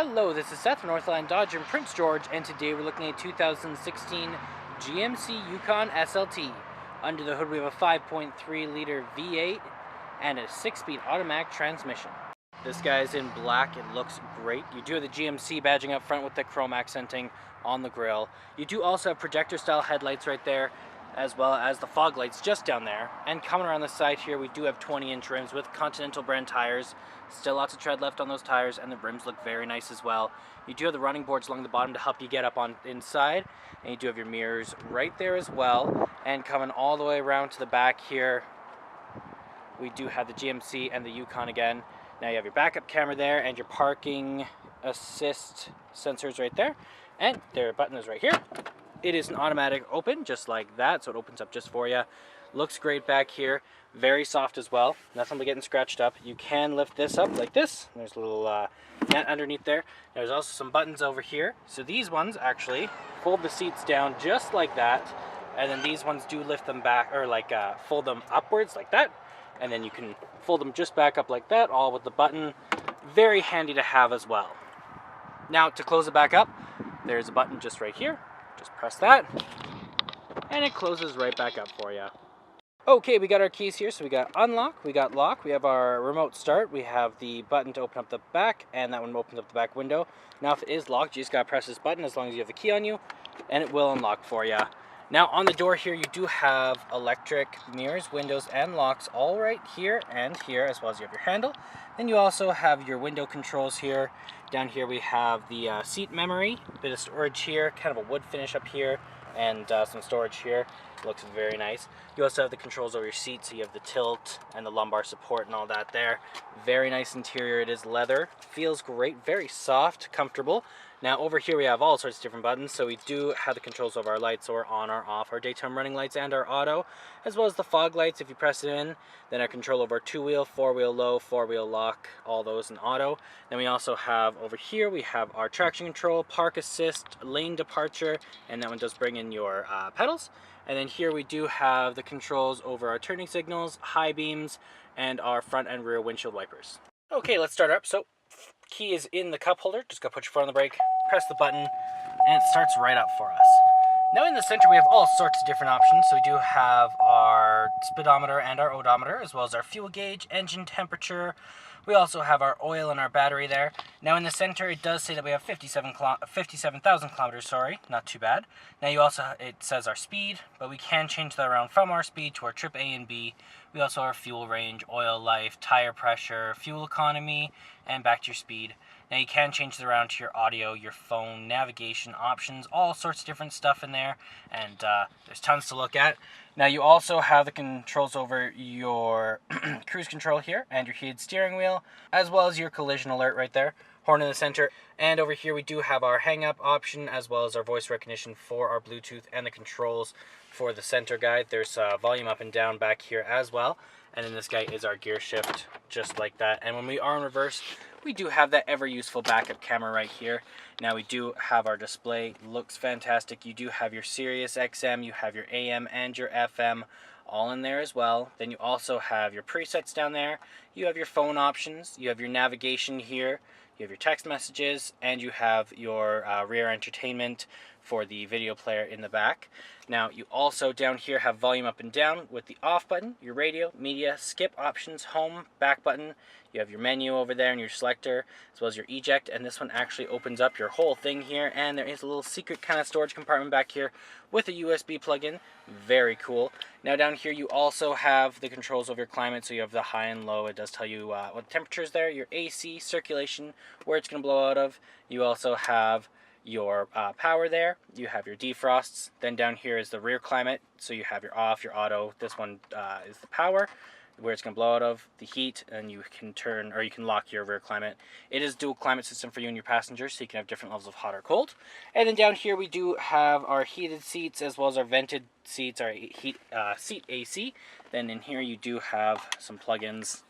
Hello, this is Seth from Northland Dodge in Prince George, and today we're looking at 2016 GMC Yukon SLT. Under the hood we have a 5.3 liter V8 and a 6-speed automatic transmission. This guy is in black, it looks great. You do have the GMC badging up front with the chrome accenting on the grille. You do also have projector style headlights right there, as well as the fog lights just down there. And coming around the side here, we do have 20-inch rims with Continental brand tires. Still lots of tread left on those tires, and the rims look very nice as well. You do have the running boards along the bottom to help you get up on inside, and you do have your mirrors right there as well. And coming all the way around to the back here, we do have the GMC and the Yukon again. Now you have your backup camera there and your parking assist sensors right there, and their button is right here. It is an automatic open, just like that, so it opens up just for you. Looks great back here, very soft as well, nothing but getting scratched up. You can lift this up like this. There's a little net underneath there. There's also some buttons over here. So these ones actually fold the seats down just like that, and then these ones do lift them back, or like fold them upwards like that, and then you can fold them just back up like that, all with the button. Very handy to have as well. Now to close it back up, there's a button just right here. Just press that, and it closes right back up for you. Okay, we got our keys here, so we got unlock, we got lock, we have our remote start, we have the button to open up the back, and that one opens up the back window. Now if it is locked, you just gotta press this button as long as you have the key on you, and it will unlock for you. Now on the door here, you do have electric mirrors, windows, and locks all right here and here, as well as you have your handle. Then you also have your window controls here. Down here we have the seat memory, a bit of storage here, kind of a wood finish up here, and some storage here. Looks very nice. You also have the controls over your seat, so you have the tilt and the lumbar support and all that there. Very nice interior. It is leather. Feels great. Very soft, comfortable. Now over here we have all sorts of different buttons. So we do have the controls over our lights, so we're on or off, our daytime running lights and our auto, as well as the fog lights if you press it in. Then our control over our 2-wheel, 4-wheel low, 4-wheel lock, all those in auto. Then we also have over here, we have our traction control, park assist, lane departure, and that one does bring in your pedals. And then here we do have the controls over our turning signals, high beams, and our front and rear windshield wipers. Okay, let's start up. So key is in the cup holder. Just gotta put your foot on the brake, press the button, and it starts right up for us. Now in the center we have all sorts of different options. So we do have our speedometer and our odometer, as well as our fuel gauge, engine temperature. We also have our oil and our battery there. Now in the center it does say that we have 57,000 kilometers, sorry, not too bad. Now it says our speed, but we can change that around from our speed to our trip A and B. We also have our fuel range, oil life, tire pressure, fuel economy, and back to your speed. Now you can change it around to your audio, your phone, navigation options, all sorts of different stuff in there, and there's tons to look at. Now you also have the controls over your cruise control here and your heated steering wheel, as well as your collision alert right there, horn in the center. And over here we do have our hang up option, as well as our voice recognition for our Bluetooth and the controls for the center guide. There's volume up and down back here as well. And then this guy is our gear shift, just like that. And when we are in reverse, we do have that ever useful backup camera right here. Now we do have our display, looks fantastic. You do have your Sirius XM, you have your AM and your FM all in there as well. Then you also have your presets down there. You have your phone options, you have your navigation here, you have your text messages, and you have your rear entertainment for the video player in the back. Now you also down here have volume up and down with the off button, your radio, media, skip options, home, back button. You have your menu over there and your selector, as well as your eject, and this one actually opens up your whole thing here, and there is a little secret kind of storage compartment back here with a USB plug-in. Very cool. Now down here you also have the controls over your climate, so you have the high and low. It does tell you what the temperature is there, your AC, circulation, where it's going to blow out of. You also have your power there, you have your defrosts. Then down here is the rear climate, so you have your off, your auto. This one is the power, where it's going to blow out of, the heat, and you can turn, or you can lock your rear climate. It is dual climate system for you and your passengers, so you can have different levels of hot or cold. And then down here we do have our heated seats, as well as our vented seats, our seat AC. Then in here you do have some plugins,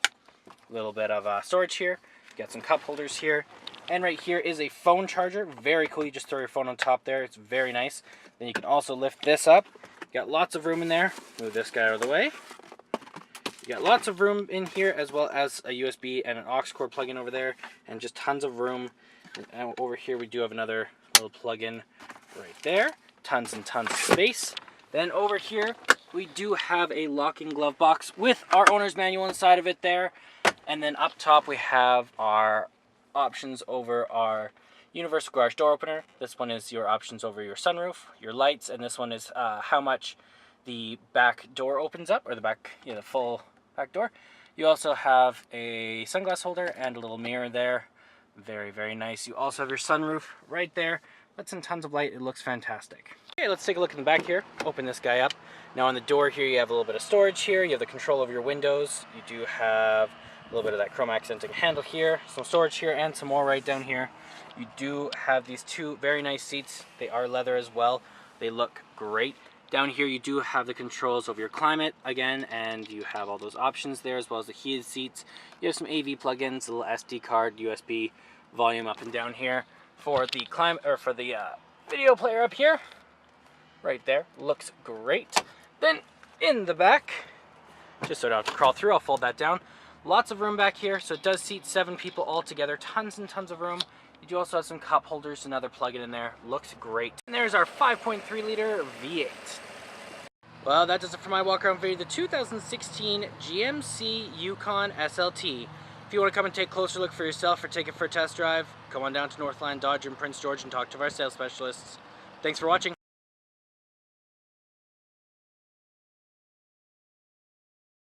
a little bit of storage here. You got some cup holders here. And right here is a phone charger. Very cool. You just throw your phone on top there. It's very nice. Then you can also lift this up. You got lots of room in there. Move this guy out of the way. You got lots of room in here, as well as a USB and an aux cord plug-in over there, and just tons of room And over here we do have another little plug-in right there. Tons and tons of space. Then over here we do have a locking glove box with our owner's manual inside of it there. And then up top we have our options over our universal garage door opener. This one is your options over your sunroof, your lights, and this one is how much the back door opens up, or the back, the full back door. You also have a sunglass holder and a little mirror there. Very, very nice. You also have your sunroof right there. Lets in tons of light. It looks fantastic. Okay, let's take a look in the back here. Open this guy up. Now on the door here, you have a little bit of storage here. You have the control over your windows. You do have a little bit of that chrome accenting handle here. Some storage here and some more right down here. You do have these two very nice seats. They are leather as well. They look great. Down here you do have the controls over your climate again, and you have all those options there, as well as the heated seats. You have some AV plugins, a little SD card, USB volume up and down here. For the video player up here, right there, looks great. Then in the back, just so I don't have to crawl through, I'll fold that down. Lots of room back here, so it does seat 7 people all together. Tons and tons of room. You do also have some cup holders, another plug-in in there. Looks great. And there's our 5.3 liter V8. Well, that does it for my walk around video, the 2016 GMC Yukon SLT. If you want to come and take a closer look for yourself or take it for a test drive, come on down to Northland Dodge in Prince George and talk to our sales specialists. Thanks for watching.